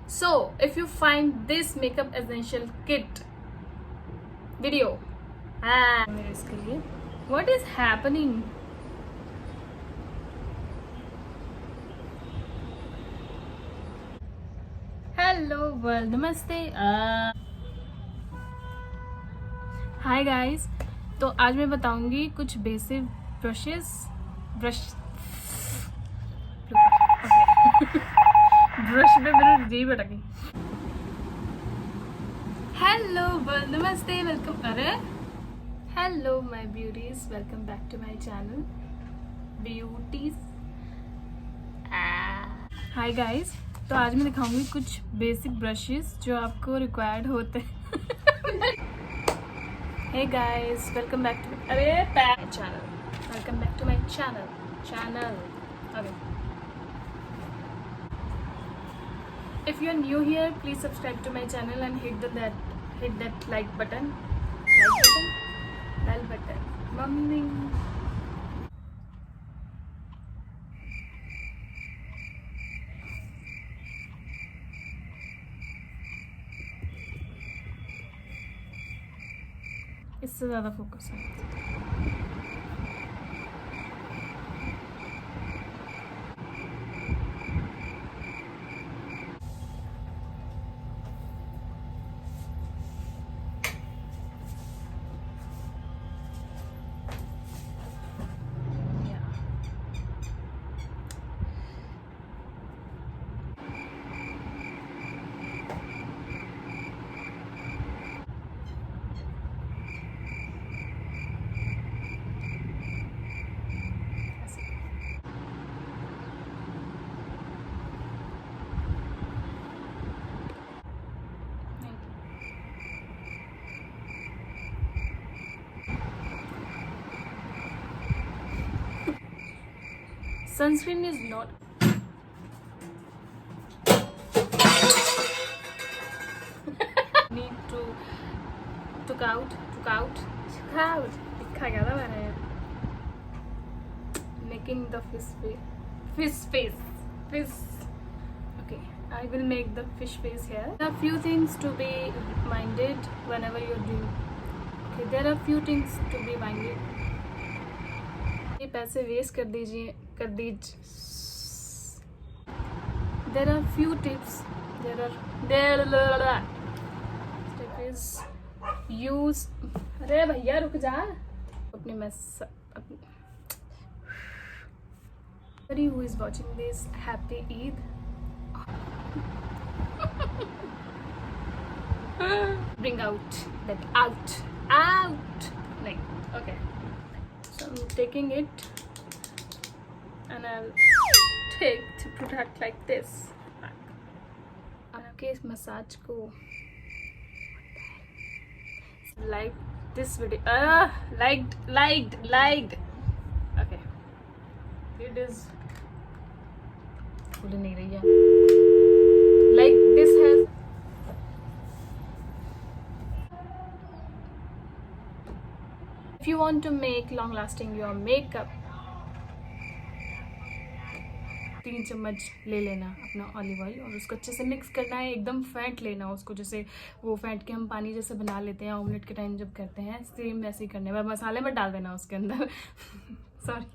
So if you find this makeup essential kit video मेरे इसके लिए what is happening? Hello world, नमस्ते हाय guys. तो आज मैं बताऊंगी कुछ बेसिक ब्रश ब्रश पे मेरे जी भटकी। हेलो वर्ल्ड, नमस्ते, वेलकम। अरे hello my beauties, welcome back to my channel beauties. Hi guys. तो आज मैं दिखाऊंगी कुछ बेसिक ब्रशेस जो आपको रिक्वायर्ड होते हैं। Hey guys, welcome back to channel, welcome back to my channel. Okay, if you are new here, please subscribe to my channel and hit that like button, bell button, mummy. इससे ज़्यादा focus है। Sunscreen is not need to took out दिखा गया था मैंने। Making the fish face. Okay, I will make the fish face here. There are few things to be minded whenever you're doing. Okay, there are few things to be minded. ये पैसे waste कर दीजिए। There are few tips. Step is use. अरे भैया रुक जा। अपने who is watching this, happy Eid. Bring out that out. Like, okay. So I'm taking it and I'll take the product like this. आपके इस massage को like this video, liked. Okay, it is खुल नहीं रही है। Like this has if you want to make long lasting your makeup, 3 चम्मच ले लेना अपना ऑलिव ऑयल और उसको अच्छे से मिक्स करना है। एकदम फेंट लेना उसको, जैसे वो फेंट के हम पानी जैसे बना लेते हैं ऑमलेट के टाइम जब करते हैं, सेम वैसे ही करने में। मसाले मत डाल देना उसके अंदर। सॉरी।